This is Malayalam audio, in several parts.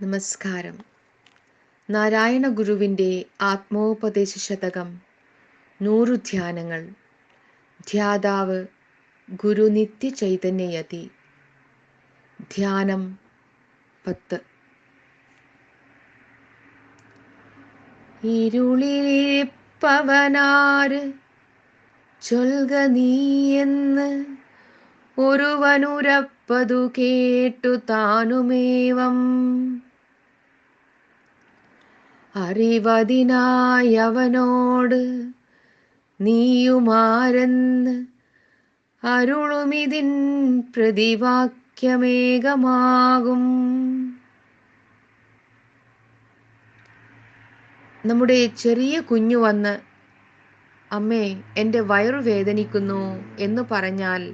നമസ്കാരം. നാരായണ ഗുരുവിൻ്റെ ആത്മോപദേശ ശതകം 100 ധ്യാനങ്ങൾ. ധ്യാതാവ് ഗുരു നിത്യ ചൈതന്യയതി. ധ്യാനം 10. ഇരുളിലിരിപ്പവനാര് ചൊൽക നീയെന്ന് ഒരുവനുരപ്പതു കേട്ടു താനുമേവം അറിവതിനായവനോട് നീയുമാരെന്ന് അരുളുമിതിൻ പ്രതിവാക്യമേകമാകും. നമ്മുടെ ചെറിയ കുഞ്ഞു വന്ന് അമ്മേ എൻ്റെ വയറു വേദനിക്കുന്നു എന്ന് പറഞ്ഞാൽ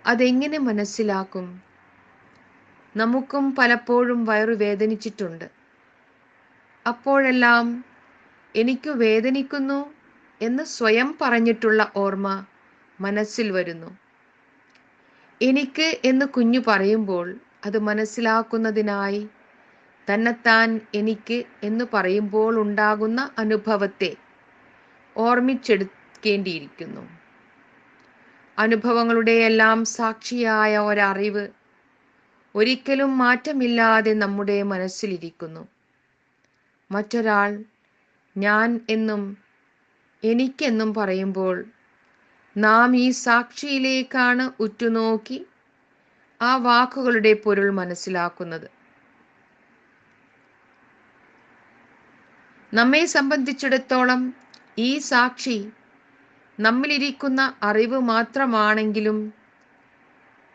അതെങ്ങനെ മനസ്സിലാക്കും? നമുക്കും പലപ്പോഴും വയറു വേദനിച്ചിട്ടുണ്ട്. അപ്പോഴെല്ലാം എനിക്ക് വേദനിക്കുന്നു എന്ന് സ്വയം പറഞ്ഞിട്ടുള്ള ഓർമ്മ മനസ്സിൽ വരുന്നു. എനിക്ക് എന്ന് കുഞ്ഞു പറയുമ്പോൾ അത് മനസ്സിലാക്കുന്നതിനായി തന്നെത്താൻ എനിക്ക് എന്ന് പറയുമ്പോൾ ഉണ്ടാകുന്ന അനുഭവത്തെ ഓർമ്മിച്ചെടുക്കേണ്ടിയിരിക്കുന്നു. അനുഭവങ്ങളുടെയെല്ലാം സാക്ഷിയായ ഒരറിവ് ഒരിക്കലും മാറ്റമില്ലാതെ നമ്മുടെ മനസ്സിലിരിക്കുന്നു. മറ്റൊരാൾ ഞാൻ എന്നും എനിക്കെന്നും പറയുമ്പോൾ നാം ഈ സാക്ഷിയിലേക്കാണ് ഉറ്റുനോക്കി ആ വാക്കുകളുടെ പൊരുൾ മനസ്സിലാക്കുന്നത്. നമ്മെ സംബന്ധിച്ചിടത്തോളം ഈ സാക്ഷി നമ്മിലിരിക്കുന്ന അറിവ് മാത്രമാണെങ്കിലും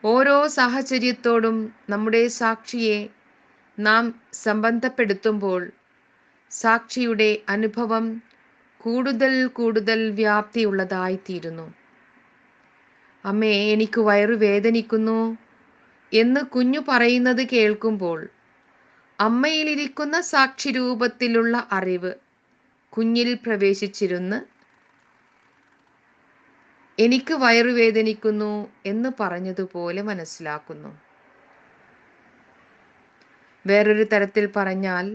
ഓരോ സാഹചര്യത്തോടും നമ്മുടെ സാക്ഷിയെ നാം സംബന്ധപ്പെടുത്തുമ്പോൾ സാക്ഷിയുടെ അനുഭവം കൂടുതൽ കൂടുതൽ വ്യാപ്തിയുള്ളതായിത്തീരുന്നു. അമ്മേ എനിക്ക് വയറു വേദനിക്കുന്നു എന്ന് കുഞ്ഞു പറയുന്നത് കേൾക്കുമ്പോൾ അമ്മയിലിരിക്കുന്ന സാക്ഷി രൂപത്തിലുള്ള അറിവ് കുഞ്ഞിൽ പ്രവേശിച്ചിരുന്ന് എനിക്ക് വയറു വേദനിക്കുന്നു എന്ന് പറഞ്ഞതുപോലെ മനസ്സിലാക്കുന്നു. വേറൊരു തരത്തിൽ പറഞ്ഞാൽ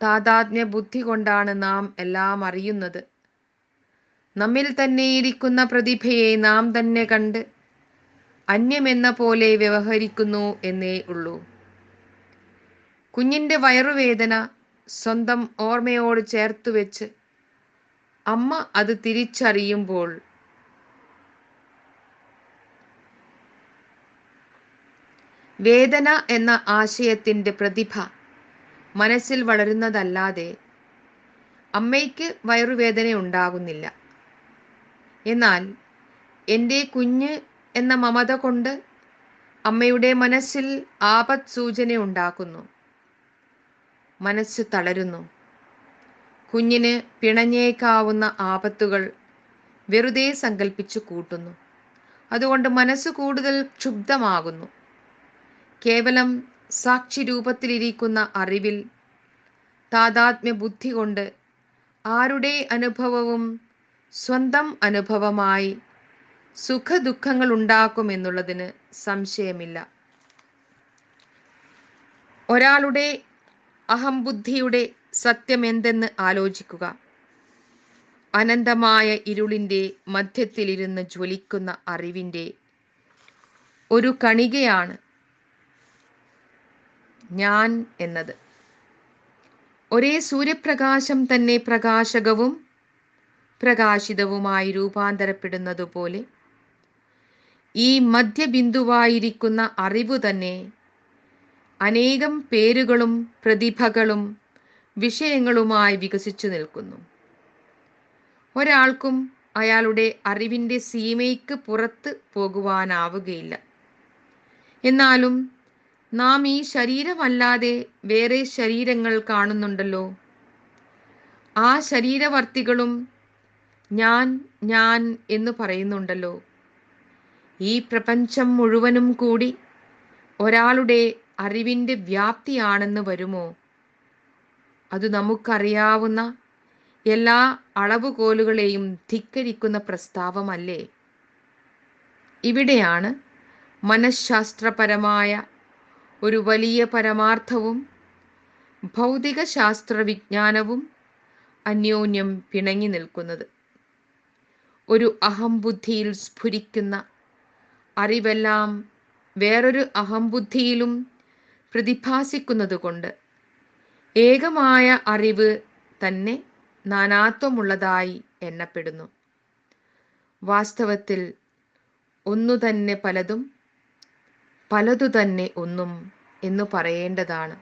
താദാത്മ്യ ബുദ്ധി കൊണ്ടാണ് നാം എല്ലാം അറിയുന്നത്. നമ്മിൽ തന്നെ ഇരിക്കുന്ന പ്രതിഭയെ നാം തന്നെ കണ്ട് അന്യമെന്ന പോലെ വ്യവഹരിക്കുന്നു എന്നേ ഉള്ളൂ. കുഞ്ഞിൻ്റെ വയറുവേദന സ്വന്തം ഓർമ്മയോട് ചേർത്ത് വെച്ച് അമ്മ അത് തിരിച്ചറിയുമ്പോൾ വേദന എന്ന ആശയത്തിൻ്റെ പ്രതിഭ മനസ്സിൽ വളരുന്നതല്ലാതെ അമ്മയ്ക്ക് വയറുവേദന ഉണ്ടാകുന്നില്ല. എന്നാൽ എൻ്റെ കുഞ്ഞ് എന്ന മമത കൊണ്ട് അമ്മയുടെ മനസ്സിൽ ആപത് സൂചന ഉണ്ടാക്കുന്നു. മനസ്സ് തളരുന്നു. കുഞ്ഞിന് പിണഞ്ഞേക്കാവുന്ന ആപത്തുകൾ വെറുതെ സങ്കല്പിച്ചു കൂട്ടുന്നു. അതുകൊണ്ട് മനസ്സ് കൂടുതൽ ക്ഷുബ്ധമാകുന്നു. കേവലം സാക്ഷി രൂപത്തിലിരിക്കുന്ന അറിവിൽ താദാത്മ്യ ബുദ്ധി കൊണ്ട് ആരുടെ അനുഭവവും സ്വന്തം അനുഭവമായി സുഖദുഃഖങ്ങൾ ഉണ്ടാക്കുമെന്നുള്ളതിന് സംശയമില്ല. ഒരാളുടെ അഹംബുദ്ധിയുടെ സത്യം എന്തെന്ന് ആലോചിക്കുക. അനന്തമായ ഇരുളിൻ്റെ മധ്യത്തിലിരുന്ന് ജ്വലിക്കുന്ന അറിവിൻ്റെ ഒരു കണികയാണ് ഞാൻ എന്നത്. ഒരേ സൂര്യപ്രകാശം തന്നെ പ്രകാശകവും പ്രകാശിതവുമായി രൂപാന്തരപ്പെടുന്നതുപോലെ ഈ മധ്യബിന്ദുവായിരിക്കുന്ന അറിവ് തന്നെ അനേകം പേരുകളും പ്രതിഭകളും വിഷയങ്ങളുമായി വികസിച്ചു നിൽക്കുന്നു. ഒരാൾക്കും അയാളുടെ അറിവിൻ്റെ സീമയ്ക്ക് പുറത്ത് പോകുവാനാവുകയില്ല. എന്നാലും നാം ഈ ശരീരമല്ലാതെ വേറെ ശരീരങ്ങൾ കാണുന്നുണ്ടല്ലോ. ആ ശരീരവർത്തികളും ഞാൻ ഞാൻ എന്ന് പറയുന്നുണ്ടല്ലോ. ഈ പ്രപഞ്ചം മുഴുവനും കൂടി ഒരാളുടെ അറിവിൻ്റെ വ്യാപ്തിയാണെന്ന് വരുമോ? അത് നമുക്കറിയാവുന്ന എല്ലാ അളവുകോലുകളെയും ധിക്കരിക്കുന്ന പ്രസ്താവമല്ലേ? ഇവിടെയാണ് മനഃശാസ്ത്രപരമായ ഒരു വലിയ പരമാർത്ഥവും ഭൗതിക ശാസ്ത്ര വിജ്ഞാനവും അന്യോന്യം പിണങ്ങി നിൽക്കുന്നത്. ഒരു അഹംബുദ്ധിയിൽ സ്ഫുരിക്കുന്ന അറിവെല്ലാം വേറൊരു അഹംബുദ്ധിയിലും പ്രതിഭാസിക്കുന്നതുകൊണ്ട് ഏകമായ അറിവ് തന്നെ നാനാത്വമുള്ളതായി എണ്ണപ്പെടുന്നു. വാസ്തവത്തിൽ ഒന്നു തന്നെ പലതും, പലതു തന്നെ ഒന്നും എന്നു പറയേണ്ടതാണ്.